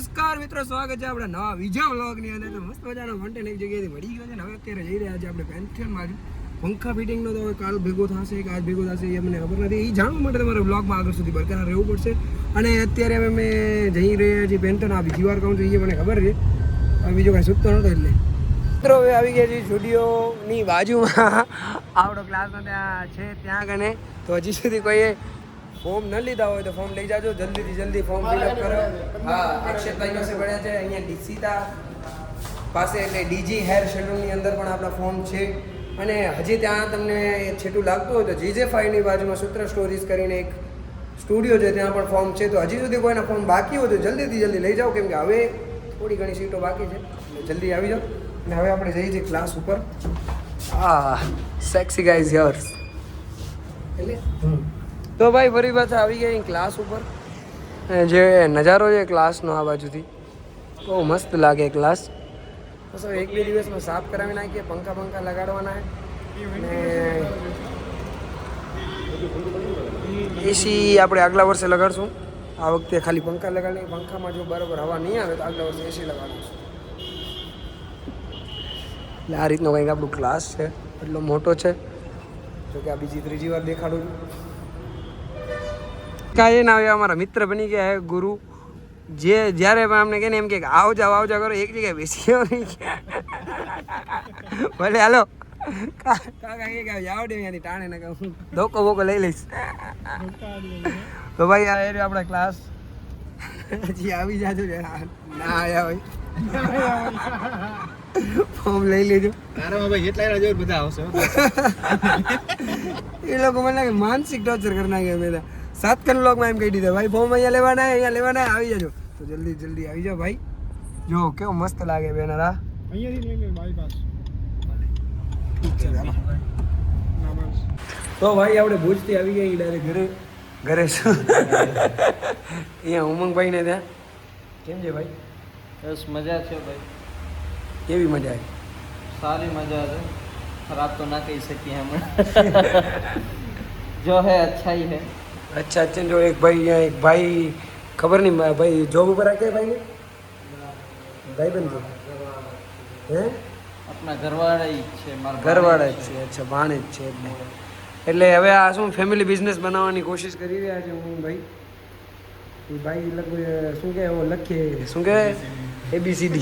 નમસ્કાર મિત્રો, સ્વાગત છે આપણા નવા બીજા વ્લોગની અંદર. તો મસ્ત મજાનો કન્ટેન્ટ એક જગ્યાએથી મળી ગયો છે ને હવે અત્યારે જઈ રહ્યા છે આપણે પેન્થિયનમાં. પંખા ફિટિંગનો તો હવે કાલ ભેગો થશે કે આજ ભેગો થશે એ મને ખબર નથી. એ જાણવા માટે તમારે વ્લોગમાં આગળ સુધી બરકરાર રહેવું પડશે. અને અત્યારે હવે અમે જઈ રહ્યા છીએ પેન્થન. આ બીજી વાર કહું છું, એ મને ખબર છે, હવે બીજો કાંઈ સૂચતો નહોતો એટલે. મિત્રો હવે આવી ગયા છીએ સ્ટુડિયોની બાજુમાં. આવડો ક્લાસનો ત્યાં છે ત્યાં કને. તો હજી સુધી કોઈએ ફોર્મ ન લીધા હોય તો ફોર્મ લઈ જાજો, જલ્દીથી જલ્દી ફોર્મ ફિલઅપ કરો. હા, અક્ષયભાઈ પાસે પડ્યા છે અહીંયા ડીસીતા પાસે, એટલે ડીજી હેર સલૂનની અંદર પણ આપણા ફોર્મ છે. અને હજી ત્યાં તમને છેટું લાગતું હોય તો જીજે5ની બાજુમાં સૂત્ર સ્ટોરીઝ કરીને એક સ્ટુડિયો છે, ત્યાં પણ ફોર્મ છે. તો હજી સુધી કોઈના ફોર્મ બાકી હોય તો જલ્દીથી જલ્દી લઈ જાઓ, કેમ કે હવે થોડી ઘણી સીટો બાકી છે, એટલે જલ્દી આવી જાઓ. અને હવે આપણે જઈએ છીએ ક્લાસ ઉપર. સેક્સી ગાઈઝ યર્સ એટલે તો ભાઈ ફરી પાછા આવી ગયા ક્લાસ ઉપર. જે નજારો છે ક્લાસનો આ બાજુથી બહુ મસ્ત લાગે ક્લાસ. બસ હવે 1-2 દિવસમાં સાફ કરાવી નાખીએ, પંખા લગાડવાના અને એસી આપણે આગલા વર્ષે લગાડશું. આ વખતે ખાલી પંખા લગાડીએ. પંખામાં જો બરાબર હવા નહીં આવે તો આગલા વર્ષે એસી લગાડીશું. એટલે આ રીતનો કંઈક આપણું ક્લાસ છે, એટલો મોટો છે. જો કે આ બીજી ત્રીજી વાર દેખાડું છું. કાંઈ ના આવ્યા, અમારા મિત્ર બની ગયા હે ગુરુ. જે જ્યારે પણ અમને કહે ને એમ કે આવ જાવ કરો, એક જગ્યાએ બેસી ભલે હાલો કાકા એ કે આવ દે ત્યાંથી ટાણે ને કહું ધોકો બોકો લઈ લઈશ. તો ભાઈ આ એરિયો આપણા ક્લાસ. હજી આવી જાજો, ના આવ્યા હોય ફોર્મ લઈ લેજો. બધા આવશે એ લોકો મને લાગે માનસિક ટોર્ચર કરી નાખે. બધા 7 કલાકમાં એમ કહી દીધા ભાઈ ફોર્મ અહીંયા લેવાના આવી જાજો. તો જલ્દી આવી જાઓ ભાઈ. જો કેવો મસ્ત લાગે બેનરા. તો ભાઈ આપણે ભુજથી આવી ગયા ડાયરેક્ટ ઘરે શું અહીંયા ઉમંગભાઈ ને ત્યાં. કેમ છે ભાઈ? બસ મજા છે ભાઈ. કેવી મજા આવી? સારી મજા છે, ખરાબ તો ના કહી શકીએ હમણાં. જો હે અચ્છા ही है. अच्छा जो एक भाई खबर नहीं भाई जॉब ઉપર આ કે ભાઈ ભાઈ બંધ હે આપણા ઘરવાળા જ છે, મારા ઘરવાળા જ છે. અચ્છા, ભાણે જ છે. એટલે હવે આ શું ફેમિલી બિઝનેસ બનાવવાની કોશિશ કરી રહ્યા છે હું ભાઈ. એ ભાઈ લગભગ શું કહે લખીએ શું કહેવાય ABCD.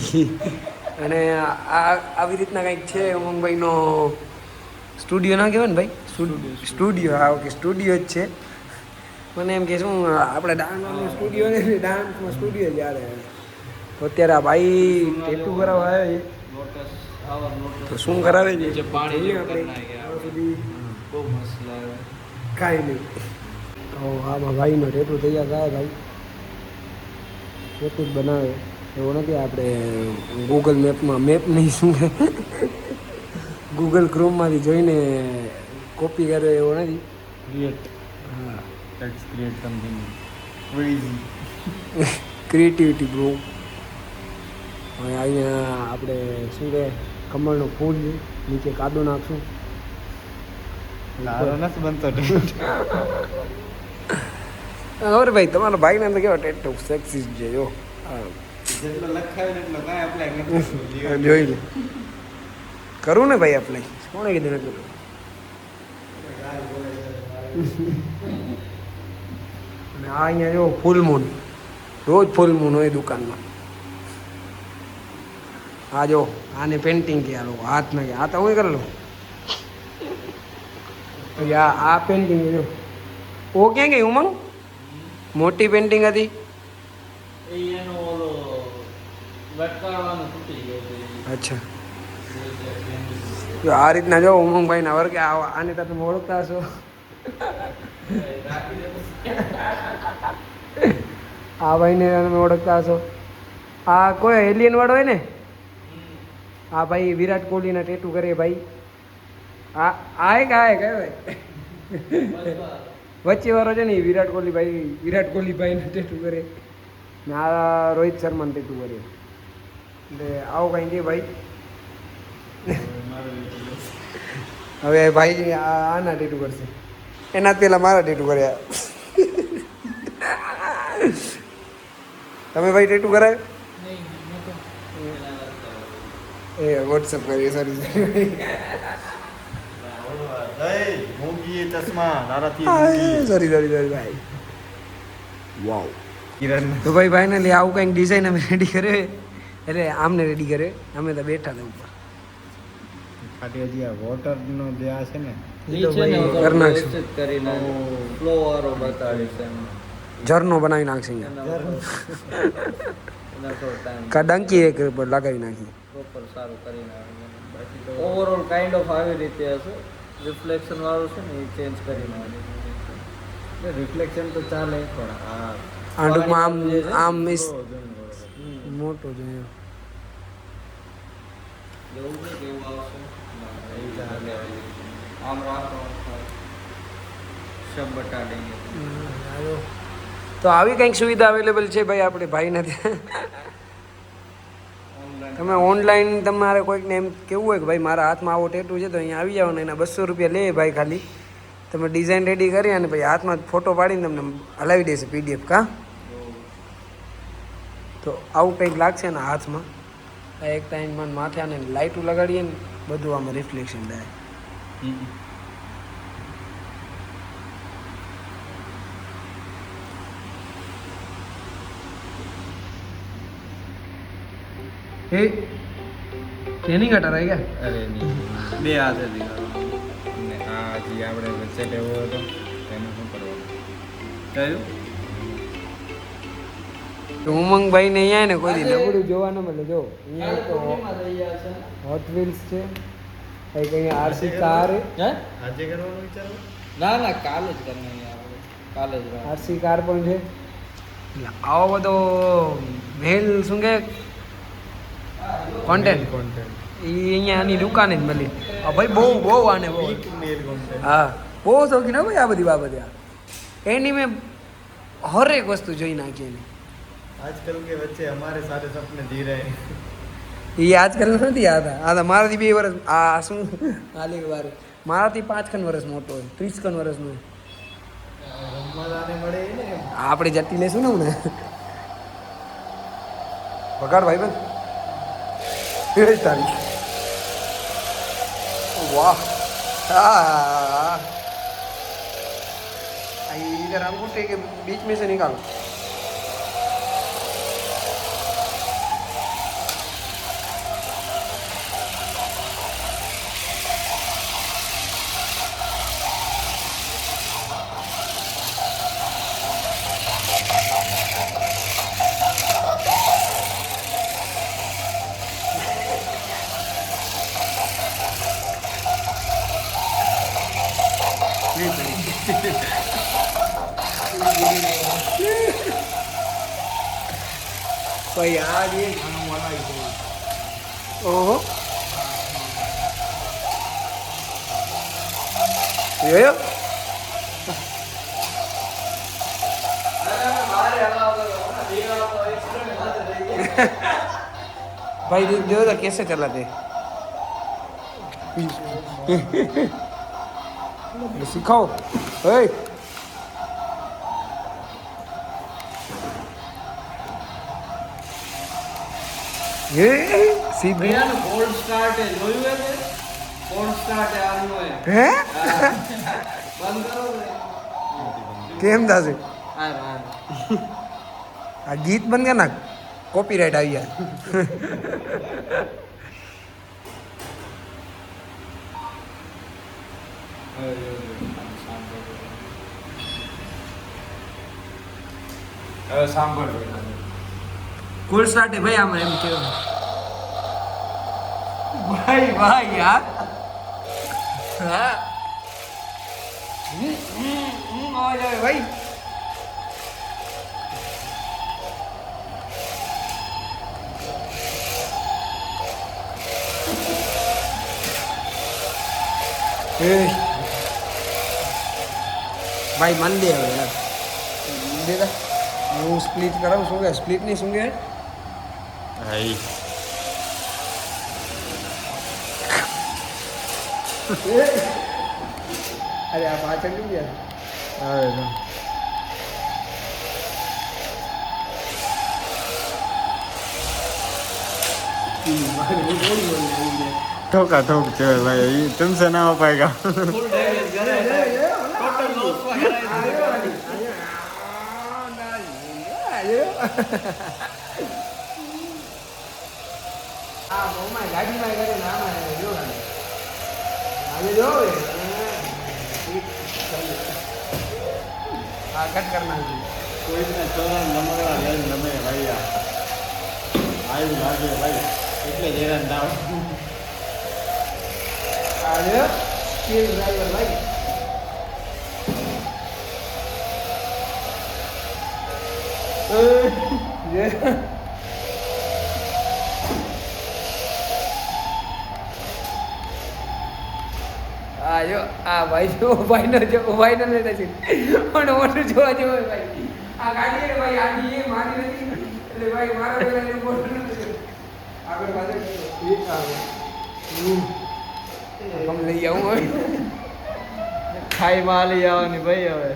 અને આવી રીતના કંઈક છે ઉમંગભાઈનો સ્ટુડિયો. ના કહેવાય ને ભાઈ સ્ટુડિયો. હા ઓકે, સ્ટુડિયો જ છે. મને એમ કે શું આપણે ડાન્સનો સ્ટુડિયો ને, ડાન્સમાં સ્ટુડિયો જ યાદ આવે. તો અત્યારે આ ભાઈ ટેટુ કરાવવા આવે છે. તો શું કરાવે છે પાણી સુધી બહુ મસ્ત લાગે. કાંઈ નહીં. તો આમાં ભાઈનો ટેટુ તૈયાર થાય. ભાઈ ટેટુ જ બનાવે એવું નથી. આપણે ગૂગલ મેપમાં નહીં શું કે ગૂગલ ક્રોમમાંથી જોઈને કોપી કરે એવો નથી. હા, let's create something crazy. Creativity bro. હવે અહીંયા આપણે શું કહે કમળનો ફૂલ છે, નીચે કાદો નાખશું. લારો નથી બનતો. ખબર ભાઈ તમારા ભાઈને તો કેવા ટેટુ સેક્સી છે. જો જેટલો લખાય એટલો કાંઈ એપ્લાય જોઈ લે. કરું ને ભાઈ એપ્લાય. કોણે કીધું ન કરું? અને આ અહીંયા જો ફૂલ મૂન, રોજ ફૂલ મૂન હોય દુકાનમાં. આ જો આને પેન્ટિંગ કે આ લોકો હાથ નાખે. આ તો હું કરેલો આ પેન્ટિંગ જો ઓ ક્યાં ગઈ ઉમંગ? મોટી પેન્ટિંગ હતી. એનો ઓલો લટકાવવાનું તૂટી ગયો. અચ્છા, જો આ રીતના જો ઉમંગભાઈ ના વર્ગે આને તો તમે ઓળખતા હશો. આ ભાઈને તમે ઓળખતા હશો. આ કોઈ એલિયન વાળો હોય ને, આ ભાઈ વિરાટ કોહલીના ટેટુ કરે ભાઈ. આ ભાઈ વચ્ચે વાળો છે ને એ વિરાટ કોહલી ભાઈના ટેટુ કરે ને આ રોહિત શર્માનું ટેટુ કરે. એટલે આવું કંઈ કે ભાઈ. હવે ભાઈ આના ટેટુ કરશે. એના પહેલાં મારા ટેટુ કર્યા. તમે ભાઈ ટેટુ કરાય એ વોટ્સઅપ કરીએ સોરી સોરી ભાઈ વાવ તો ભાઈ ફાઇનલી આવું કંઈક ડિઝાઇન અમે રેડી કરે એટલે આમને રેડી કરે અમે તો બેઠા હતા ઉપર ખાલી હજી આ વોટરનો જે આ છે ને ઈ છે ને કરી નાખશું. વ્યવસ્થિત કરીને ફ્લો વાળો બતાડીશ એમ ઝરનો બનાવી નાખશે એના થોડો ટાઈમ કા ડંકી એક પર લગાવી નાખી પ્રોપર સારું કરી નાખે બાકી તો ઓવરઓલ કાઇન્ડ ઓફ આવી રીતે હશે રિફ્લેક્શન વાળું છે ને એ ચેન્જ કરી નાખે રિફ્લેક્શન તો ચાલે પણ આ આ ટૂંકમાં આમ જે છે, આમ મિસ મોટો જોઈએ એવું નહીં કે એવું આવશે આમ રાખો સબ બટા દેંગે તો આવી કંઈક સુવિધા અવેલેબલ છે ભાઈ આપણે ભાઈ નથી તમે ઓનલાઈન તમારે કોઈકને એમ કેવું હોય કે ભાઈ મારા હાથમાં આવો ટેટુ છે તો અહીંયા આવી જાઓ ને એના 200 રૂપિયા લે ભાઈ ખાલી તમે ડિઝાઇન રેડી કરી અને ભાઈ હાથમાં ફોટો પાડીને તમને હલાવી દેશે PDF કા તો આવું કંઈક લાગશે ને હાથમાં આ એક ટાઈમમાં માથે આને લાઇટું લગાડીએ ને બધું આમાં રિફ્લેક્શન થાય એ ટ્રેનિંગ હટા રહી ગયા અરે નહીં બે હાથે દીકરો ને આ જે આપણે વચ્ચે લેવો હતો એનું શું કરવાનું કયું તો ઉમંગભાઈ ને અહીંયા ને કોઈ દી નબળું જોવા ન મળે જો અહીંયા તો હોટ વ્હીલ્સ છે કંઈક અહીંયા RC કાર હે આજે કરવાનું વિચારો ના ના કાલે જ કરવાની આપણે કાલે જ RC કાર પણ છે એટલે આવો બધો મેલ શું કે કોન્ટેન્ટ કોન્ટેન્ટ એ અહીંયા આની દુકાને જ મળી આ ભાઈ બહુ બહુ આને બહુ મેલ કોન્ટેન્ટ હા બહુ શોખીન હો ભાઈ આ બધી બાબતે એની મેં હરેક વસ્તુ જોઈ નાખી એની आजकल के बच्चे हमारे सारे सपने जी रहे हैं એ આજકાલ નથી આ તો મારાથી 2 વર્ષ આ શું આલી વાર મારાથી 5 વર્ષ મોટો હોય 30 વર્ષનો રમવાને મળે ને આપણે જટી લેશું ને હમણાં વગાડ ભાઈ બન એ તારી વાહ આ इधर अंगूठे के बीच में से निकालो ભાઈ આ જે ઓહો જોયો भाई देखो तो कैसे चलाते सिखाओ ए ये सीधी ભૈયાનું ગોલ્ડ સ્ટાર્ટ એ જોયું હે તે ગોલ્ડ સ્ટાર્ટ એ આનું હે હે બંધ કરો ને કેમ થશે આ રાહ આ ગીત બંધ કર નાખ કોપીરાઇટ આવી જાય હવે સાંભળ કોલ સ્ટાર્ટ હે ભાઈ આમાં એમ કેવું ભાઈ ભાઈ યાર હા અવાજ આવે ભાઈ એ ભાઈ માન દે હવે યાર દેતા હું સ્પ્લિટ કરાવું શું કે સ્પ્લિટ નહીં શું કે હાઈ અરે આ પાછળ કેમ યાર આવે તો ठोका ठोक છે ભાઈ तुमसे ना हो पाएगा ફૂલ ડેમેજ કરાય ટોટલ લોસ માં કરાય આ બહુમાં ગાડીમાં કરે ને આમાં જો આજે જો આ કટ કરના કોઈ ને ચોરા નમગડા લઈને નમે ભાઈ આયુ લાગે ભાઈ એટલે જ હેરાન થાવ આજે સ્કીલ ડ્રાઈવર ભાઈ આ જો આ ભાઈ જો ભાઈનો નથી પણ મોટું જોવા જેવો ભાઈ આ ગાડી ભાઈ આની એ મારી નથી એટલે ભાઈ મારા પેલા એ મોટું નથી આગળ પાછળ એક આવે હમ લઈ આવું હવે ખાઈ માં લઈ આવવાની ભાઈ હવે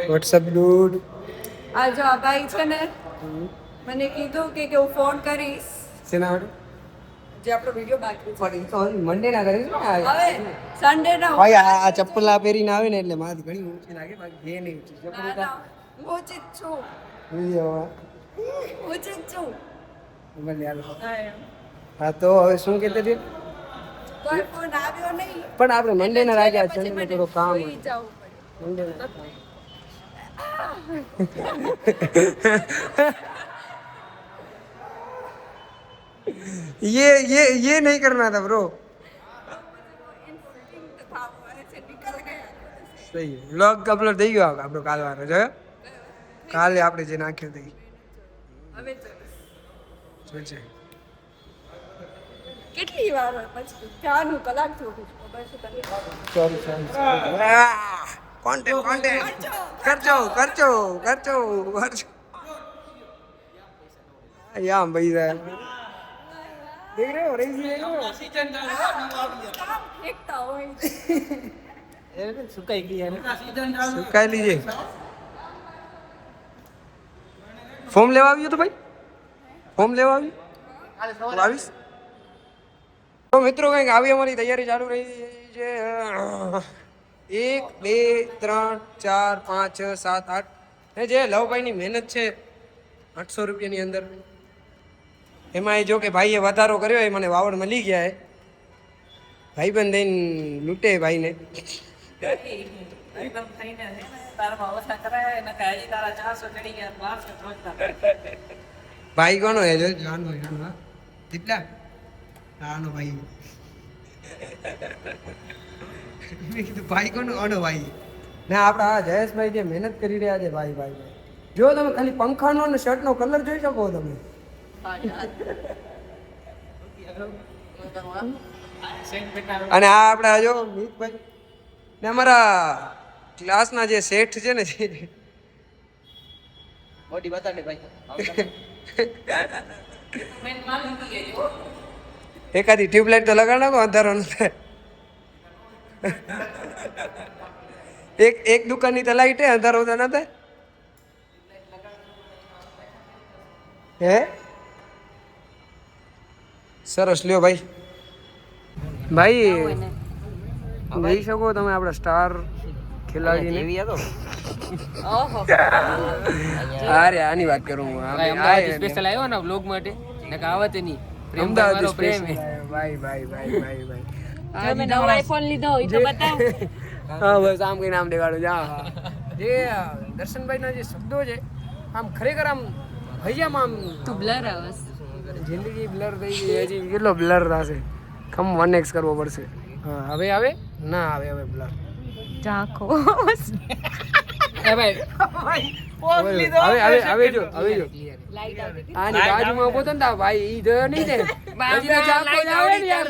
વોટ્સઅપ ડૂડ આ જો આ ભાઈ છે ને મને કીધું કે હું ફોન કરીશ શેના માટે જે આપણો વિડીયો બાકી છે પણ તો મંડે ના કરીશ ને હવે સન્ડે ના ભાઈ આ ચપ્પલ આ પહેરીને આવે ને એટલે મારાથી ઘણી ઊંચી લાગે બાકી જે નહીં ઊંચી ચપ્પલ હું ઉચિત છું વિડીયો ઉચિત છું ભલે હાલો. હા, એમ. હા તો હવે શું કહેતી હતી કોઈ ફોન આવ્યો નહીં પણ આપણે મંડે ના રાખ્યા છે પછી ને મને થોડો કામ સુઈ જવું પડે. મંડે ના ये नहीं करना था ब्रो Instinct था वो ऐसे निकल गया સહી વ્લોગ અપલોડ થઈ ગયો આપણો કાલ વાળો જોયો કાલે આપણે જે નાખ્યો હતી હવે તો શું છે કેટલી વાર હોય પછી ક્યાંનું કલાક થયું ખબર છે તને સોરી કોન્ટેન્ટ કરજો યા ભાઈ સાહેબ દેખ रहे हो रेजी देख रहे हो કામ ફેંકતા હોય સુકાઈ લીજે ફોર્મ લેવા આવ્યો તો ભાઈ ફોર્મ લેવા આવ્યું આવીશ તો મિત્રો કંઈક આવી અમારી તૈયારી ચાલુ રહી છે 1 2 3 4 5 6 7 8 જે લવભાઈની મહેનત છે 800 રૂપિયાની અંદર એમાં જો કે ભાઈએ વધારો કર્યો એ મને વાવડ મળી ગયા હે ભાઈબંધ દઈને લૂંટે ભાઈને ભાઈ કોનો હે જો જાનો જાનો દીપલા આનો ભાઈ મેં કીધું ભાઈ કોનો આનો ભાઈ ના આપણા આ જયેશભાઈ જે મહેનત કરી રહ્યા છે ભાઈ ભાઈ જો તમે ખાલી પંખાનો અને શર્ટનો કલર જોઈ શકો તમે અને આ આપણા જો મિતભાઈ ને અમારા ક્લાસના જે શેઠ છે ને બોડી બતાડે ભાઈ એકાદી ટ્યુબલાઇટ તો લગાડ નાખો અંધારો ન થાય એક દુકાનની તો લાઈટ હે અંધારો તો ના થાય હે સરસ લ્યો ભાઈ ભાઈ જોઈ શકો તમે આપણા સ્ટાર ખેલાડીને ઓહો અરે આની વાત કરું હું અમદાવાદ સ્પેશિયલ આવ્યો ને વ્લોગ માટે ને આવત નહીં પ્રેમ અમદાવાદ મારો પ્રેમ હે. ભાઈ ભાઈ ભાઈ ભાઈ ભાઈ તમે નવો આઈફોન લીધો હોય તો બતાવ હા બસ આમ કઈ નામ દેખાડું જા જે દર્શનભાઈના જે શબ્દો છે આમ ખરેખર આમ ભૈયામાં આમ તું બ્લર આવસ જિંદગી બ્લર થઈ ગઈ હજી કેટલો બ્લર થશે ખમ 1x કરવો પડશે હા હવે આવે ના આવે હવે બ્લર ચાખો એ ભાઈ હવે જો લાઈટ આવતી હતી આની બાજુમાં ઉભો તો ને તા ભાઈ ઈ જો નહીં ને હજી તો ચાકો જ આવે ને યાર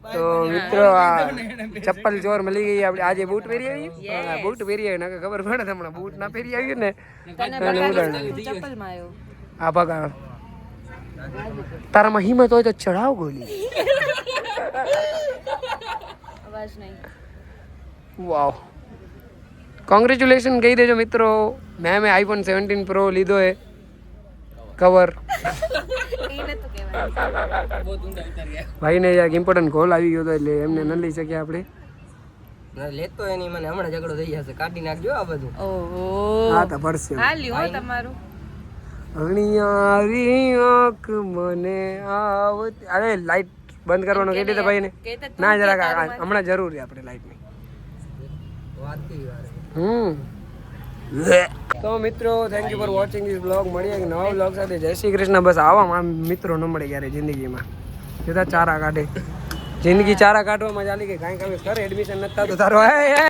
તો મિત્રો આ ચપ્પલ ચોર મળી ગઈ આપણે આજે બૂટ પહેરી આવી બૂટ પહેરી આવી નકર ખબર પડે હમણાં બૂટ ના પહેરી આવ્યું ને તને અને ઉડાડ. ચપ્પલ માં આવ્યો આ ભગા તારામાં હિંમત હોય તો ચડાવ ગોલી અવાજ નહીં. વાવ કોંગ્રેચ્યુલેશન કહી દેજો મિત્રો, મેં આઈફોન 17 પ્રો લીધો હે કવર. એ નતું કહેવાય. બહુ ઊંડા ઉતાર ગયા. ભાઈને યાર ઇમ્પોર્ટન્ટ કોલ આવી ગયો હતો એટલે એમને ન લઈ શક્યા આપણે. લેતો એની મને હમણાં ઝઘડો થઈ જશે, કાઢી નાખજો આ બધું. ઓહો. હા તો પડશે. હા લ્યો તમારું. અણિયારી આંખ મને આવતી. અરે લાઈટ બંધ કરવાનું કહી દીધા ભાઈને. કહેતા તું ના કે જરાક તારું માથું. હમણાં જરૂર છે આપણે લાઈટની. વાત કેવી વાર. તો મિત્રો thank you for watching this blog. મળીએ એક નવા બ્લોગ સાથે. જય શ્રી કૃષ્ણ. બસ આવા મિત્રો ન મળે ક્યારે જિંદગીમાં, જતા ચારા કાઢે. જિંદગી ચારા કાઢવામાં ચાલી ગઈ. કાંઈ કામ કરે એડમિશન નથી થતું તારો.